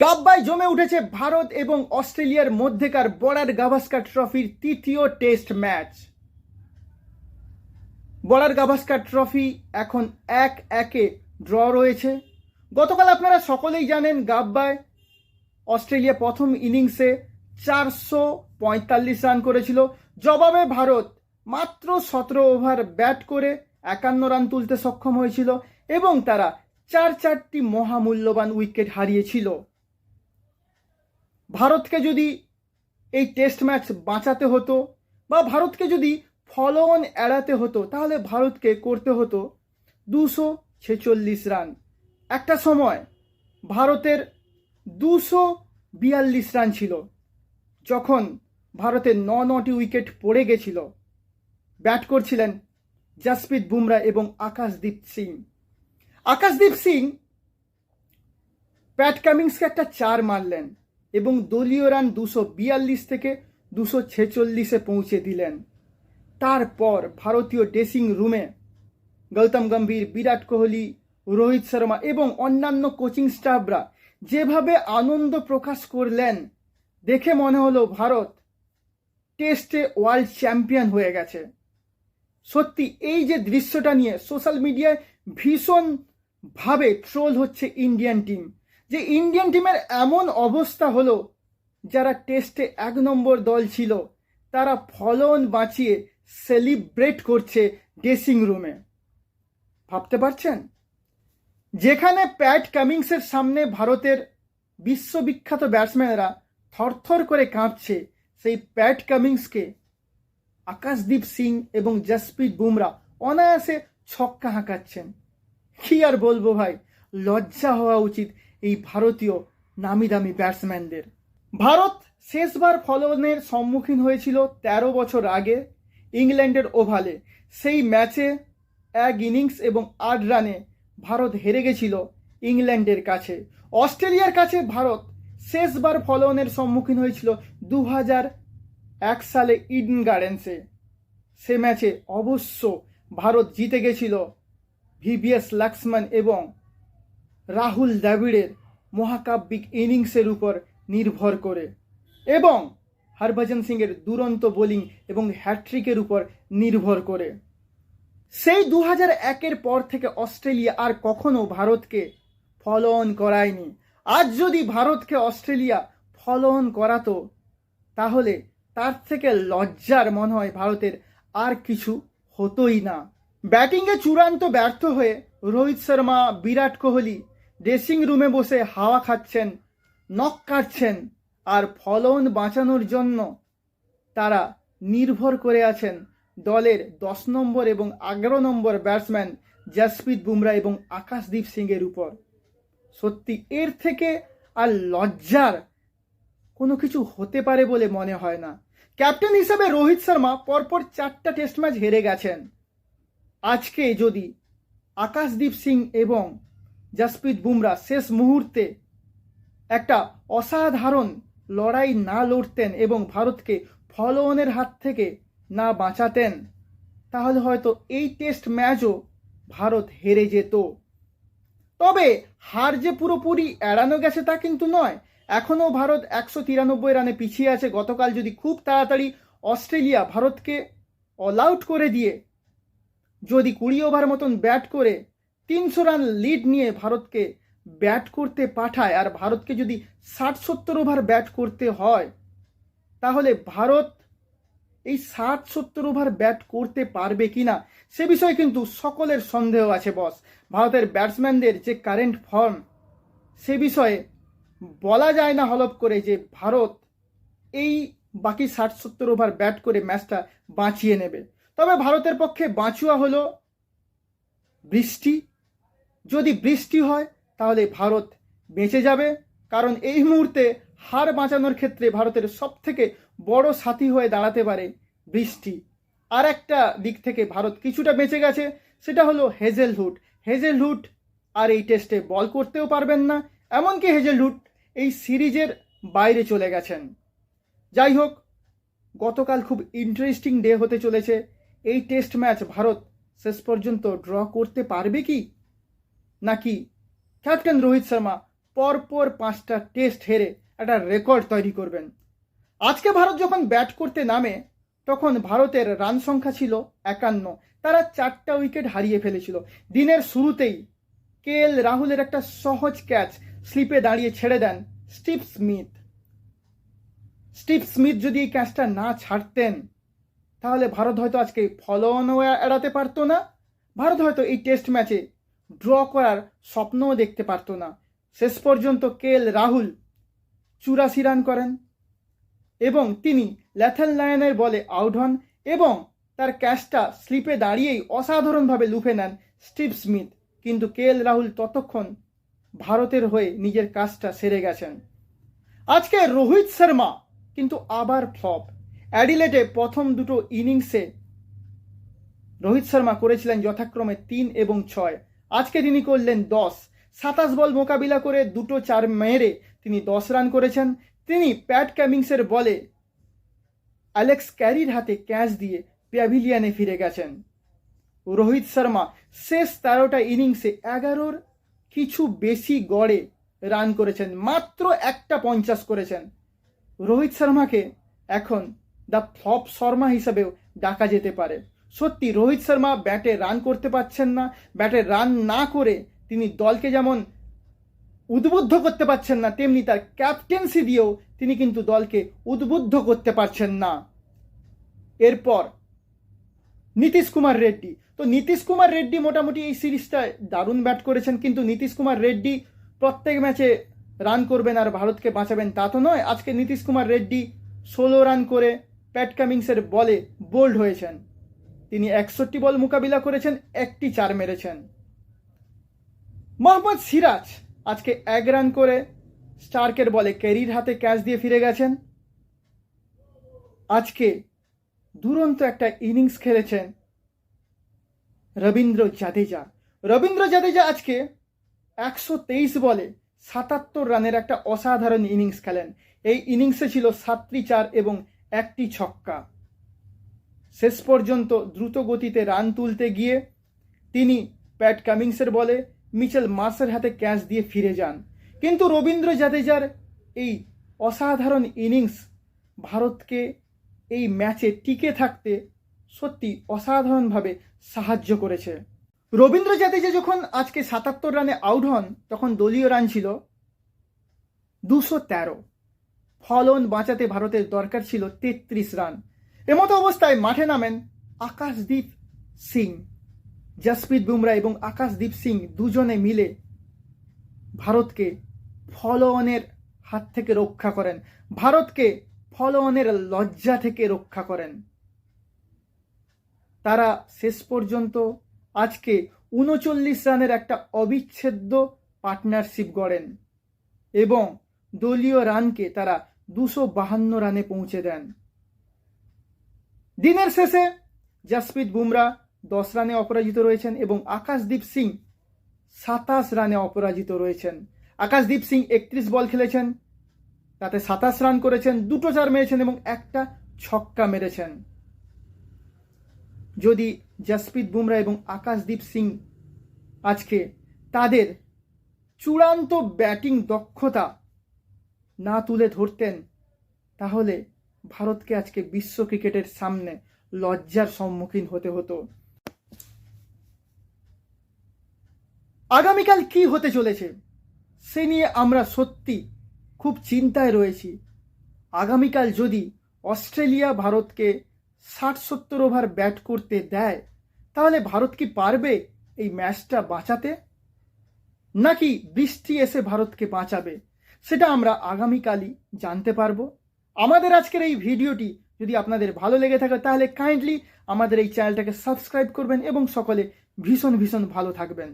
গাব্বায় জমে উঠেছে ভারত এবং অস্ট্রেলিয়ার মধ্যেকার বর্ডার গাভাস্কার ট্রফির তৃতীয় test match. Border Gavaskar trophy এখন 1-1 ড্র রয়েছে। গতকাল আপনারা সকলেই জানেন গাব্বায় অস্ট্রেলিয়া প্রথম ইনিংসে 445 রান করেছিল। জবাবে ভারত মাত্র 17 ওভার ব্যাট করে 51 রান তুলতে সক্ষম হয়েছিল এবং তারা চারটি মহামূল্যবান উইকেট হারিয়েছিল। ভারতকে যদি এই টেস্ট ম্যাচ বাঁচাতে হতো বা ভারতকে যদি ফলো অন এড়াতে হতো তাহলে ভারতকে করতে হতো 246 রান। একটা সময় ভারতের 242 রান ছিল যখন ভারতের 9টি উইকেট পড়ে গেছিল। ব্যাট করছিলেন জসপ্রীত বুমরা এবং আকাশদীপ সিং। আকাশদীপ সিং প্যাট কামিন্সকে একটা 4 মারলেন এবং দলীয় রান 242 থেকে 246-এ পৌঁছে দিলেন। তারপর ভারতীয় ড্রেসিং রুমে গৌতম গম্ভীর, বিরাট কোহলি, রোহিত শর্মা এবং অন্যান্য কোচিং স্টাফরা যেভাবে আনন্দ প্রকাশ করলেন, দেখে মনে হলো ভারত টেস্টে ওয়ার্ল্ড চ্যাম্পিয়ন হয়ে গেছে। সত্যি এই যে দৃশ্যটা নিয়ে সোশ্যাল মিডিয়ায় ভীষণভাবে ট্রোল হচ্ছে ইন্ডিয়ান টিম, যে ইন্ডিয়ান টিমের এমন অবস্থা হলো যারা টেস্টে 1 নম্বর দল ছিল তারা ফলন বাঁচিয়ে সেলিব্রেট করছে ড্রেসিং রুমে। ভাবতে পারছেন? যেখানে প্যাট কামিন্সের সামনে ভারতের বিশ্ববিখ্যাত ব্যাটসম্যানরা থরথর করে কাঁপছে, সেই প্যাট কামিন্সকে আকাশদীপ সিং এবং জসপ্রীত বুমরা অনায়াসে ছক্কা হাঁকাচ্ছেন। কি আর বলবো ভাই, লজ্জা হওয়া উচিত এই ভারতীয় নামি দামি ব্যাটসম্যানদের। ভারত শেষবার ফলনের সম্মুখীন হয়েছিল 13 বছর আগে ইংল্যান্ডের ওভালে। সেই ম্যাচে 1 ইনিংস এবং 8 রানে ভারত হেরে গেছিল ইংল্যান্ডের কাছে। অস্ট্রেলিয়ার কাছে ভারত শেষবার ফলনের সম্মুখীন হয়েছিল 2001 সালে ইডেন গার্ডেন্সে। সে ম্যাচে অবশ্য ভারত জিতে গেছিল ভিভিএস লক্ষ্মণ এবং রাহুল দ্রাবিড়ের মহাকাব্যিক ইনিংসের উপর নির্ভর করে এবং হরভজন সিংয়ের দুরন্ত বোলিং এবং হ্যাট্রিকের উপর নির্ভর করে। সেই 2001-এর পর থেকে অস্ট্রেলিয়া আর কখনো ভারতকে ফলো অন করায়নি। আজ যদি ভারতকে অস্ট্রেলিয়া ফলো অন করাতো তাহলে তার থেকে লজ্জার মনে হয় ভারতের আর কিছু হতোই না। ব্যাটিংয়ে চূড়ান্ত ব্যর্থ হয়ে রোহিত শর্মা, বিরাট কোহলি ড্রেসিং রুমে বসে হাওয়া খাচ্ছেন, নখ কাটছেন, আর ফলন বাঁচানোর জন্য তারা নির্ভর করে আছেন দলের 10 নম্বর এবং 11 নম্বর ব্যাটসম্যান জসপ্রীত বুমরা এবং আকাশদীপ সিংয়ের উপর। সত্যি এর থেকে আর লজ্জার কোনো কিছু হতে পারে বলে মনে হয় না। ক্যাপ্টেন হিসেবে রোহিত শর্মা পরপর 4টা টেস্ট ম্যাচ হেরে গেছেন। আজকে যদি আকাশদীপ সিং এবং জসপ্রীত বুমরা শেষ মুহূর্তে একটা অসাধারণ লড়াই না লড়তেন এবং ভারতকে ফলো অনের হাত থেকে না বাঁচাতেন তাহলে হয়তো এই টেস্ট ম্যাচও ভারত হেরে যেত। তবে হার যে পুরোপুরি এড়ানো গেছে তা কিন্তু নয়। এখনও ভারত 193 রানে পিছিয়ে আছে। গতকাল যদি খুব তাড়াতাড়ি অস্ট্রেলিয়া ভারতকে অল আউট করে দিয়ে যদি 20 ওভার মতন ব্যাট করে 300 রান লিড নিয়ে ভারতকে ব্যাট করতে পাঠায় আর ভারতকে যদি 60-70 ওভার ব্যাট করতে হয় তাহলে ভারত এই 60-70 ওভার ব্যাট করতে পারবে কিনা সে বিষয়ে কিন্তু সকলের সন্দেহ আছে বস। ভারতের ব্যাটসম্যানদের যে কারেন্ট ফর্ম সে বিষয়ে বলা যায় না হলফ করে যে ভারত এই বাকি 60-70 ওভার ব্যাট করে ম্যাচটা বাঁচিয়ে নেবে। তবে ভারতের পক্ষে বাঁচুয়া হলো বৃষ্টি। যদি বৃষ্টি হয় তাহলে ভারত বেঁচে যাবে, কারণ এই মুহূর্তে হার বাঁচানোর ক্ষেত্রে ভারতের সবথেকে বড় সাথী হয়ে দাঁড়াতে পারে বৃষ্টি। আর একটা দিক থেকে ভারত কিছুটা বেঁচে গেছে, সেটা হলো হেজেলহুড আর এই টেস্টে বল করতেও পারবেন না, এমনকি হেজেলহুড এই সিরিজের বাইরে চলে গেছেন। যাই হোক, গতকাল খুব ইন্টারেস্টিং ডে হতে চলেছে। এই টেস্ট ম্যাচ ভারত শেষ পর্যন্ত ড্র করতে পারবে কি, নাকি ক্যাপ্টেন রোহিত শর্মা পরপর 5টা টেস্ট হেরে একটা রেকর্ড তৈরি করবেন। আজকে ভারত যখন ব্যাট করতে নামে তখন ভারতের রান সংখ্যা ছিল 51। তারা 4টা উইকেট হারিয়ে ফেলেছিল। দিনের শুরুতেই কেএল রাহুলের একটা সহজ ক্যাচ স্লিপে দাঁড়িয়ে ছেড়ে দেন স্টিভ স্মিথ। স্টিভ স্মিথ যদি এই ক্যাচটা না ছাড়তেন তাহলে ভারত হয়তো আজকে ফলো অনও এড়াতে পারতো না, ভারত হয়তো এই টেস্ট ম্যাচে ড্র করার স্বপ্নও দেখতে পারতো না। শেষ পর্যন্ত কেএল রাহুল 84 রান করেন এবং তিনি ল্যাথেল লায়নের বলে আউট হন এবং তার ক্যাচটা স্লিপে দাঁড়িয়েই অসাধারণভাবে লুফে নেন স্টিভ স্মিথ। কিন্তু কেএল রাহুল ততক্ষণ ভারতের হয়ে নিজের কাজটা সেরে গেছেন। আজকে রোহিত শর্মা কিন্তু আবার ফ্লপ। অ্যাডিলেডে প্রথম দুটো ইনিংসে রোহিত শর্মা করেছিলেন যথাক্রমে 3 এবং 6। আজকে তিনি করলেন 10। 27 বল মোকাবিলা করে 2 4 মেরে তিনি 10 রান করেছেন। তিনি প্যাট কামিন্সের বলে অ্যালেক্স ক্যারির হাতে ক্যাচ দিয়ে প্যাভিলিয়নে ফিরে গেছেন। রোহিত শর্মা শেষ 13টা ইনিংসে 11-র কিছু বেশি গড়ে রান করেছেন, মাত্র একটা 50 করেছেন। রোহিত শর্মাকে এখন দ্য ফ্লপ শর্মা হিসেবেও ডাকা যেতে পারে। সত্যি রোহিত শর্মা ব্যাটে রান করতে পারছেন না। ব্যাটে রান না করে তিনি দলকে যেমন উদ্বুদ্ধ করতে পারছেন না, তেমনি তার ক্যাপ্টেন্সি দিয়েও তিনি কিন্তু দলকে উদ্বুদ্ধ করতে পারছেন না। এরপর নীতিশ কুমার রেড্ডি। তো নীতিশ কুমার রেড্ডি মোটামুটি এই সিরিজটায় দারুণ ব্যাট করেছেন, কিন্তু নীতিশ কুমার রেড্ডি প্রত্যেক ম্যাচে রান করবেন আর ভারতকে বাঁচাবেন তা তো নয়। আজকে নীতিশ কুমার রেড্ডি 16 রান করে প্যাট কামিন্সের বলে বোল্ড হয়েছেন। তিনি 61 বল মোকাবিলা করেছেন, একটি 4 মেরেছেন। মোহাম্মদ সিরাজ আজকে 1 রান করে স্টার্কের বলে ক্যারির হাতে ক্যাচ দিয়ে ফিরে গেছেন। আজকে দুরন্ত একটা ইনিংস খেলেছেন রবীন্দ্র জাদেজা। রবীন্দ্র জাদেজা আজকে 123 বলে 77 রানের একটা অসাধারণ ইনিংস খেলেন। এই ইনিংসে ছিল 7টি 4 এবং একটি ছক্কা। শেষ পর্যন্ত দ্রুত গতিতে রান তুলতে গিয়ে তিনি প্যাট কামিন্সের বলে মিচেল মার্শের হাতে ক্যাচ দিয়ে ফিরে যান। কিন্তু রবীন্দ্র জাদেজার এই অসাধারণ ইনিংস ভারতকে এই ম্যাচে টিকে থাকতে সত্যি অসাধারণভাবে সাহায্য করেছে। রবীন্দ্র জাদেজা যখন আজকে 77 রানে আউট হন তখন দলীয় রান ছিল 213। ফলন বাঁচাতে ভারতের দরকার ছিল 33 রান। এমতো অবস্থায় মাঠে নামেন আকাশদীপ সিং। জসপ্রীত বুমরা এবং আকাশদীপ সিং দুজনে মিলে ভারতকে ফলোঅনের হাত থেকে রক্ষা করেন, ভারতকে ফলোঅনের লজ্জা থেকে রক্ষা করেন। তারা শেষ পর্যন্ত আজকে 39 রানের একটা অবিচ্ছেদ্য পার্টনারশিপ গড়েন এবং দলীয় রানকে তারা 252 রানে পৌঁছে দেন। দিনের শেষে জসপ্রীত বুমরা 10 রানে অপরাজিত রয়েছেন এবং আকাশদীপ সিং 27 রানে অপরাজিত রয়েছেন। আকাশদীপ সিং 31 বল খেলেছেন, তাতে 27 রান করেছেন, 2 4 মেরেছেন এবং একটা ছক্কা মেরেছেন। যদি জসপ্রীত বুমরা এবং আকাশদীপ সিং আজকে তাদের চূড়ান্ত ব্যাটিং দক্ষতা না তুলে ধরতেন তাহলে ভারতকে আজকে বিশ্ব ক্রিকেটের সামনে লজ্জার সম্মুখীন হতে হতো। আগামীকাল কি হতে চলেছে সে নিয়ে আমরা সত্যি খুব চিন্তায় রয়েছি। আগামীকাল যদি অস্ট্রেলিয়া ভারতকে 60-70 ওভার ব্যাট করতে দেয় তাহলে ভারত কি পারবে এই ম্যাচটা বাঁচাতে, নাকি বৃষ্টি এসে ভারতকে বাঁচাবে, সেটা আমরা আগামীকালই জানতে পারবো। আমাদের আজকের এই ভিডিওটি যদি আপনাদের ভালো লেগে থাকে তাহলে কাইন্ডলি আমাদের এই চ্যানেলটাকে সাবস্ক্রাইব করবেন এবং সকলে ভীষণ ভীষণ ভালো থাকবেন।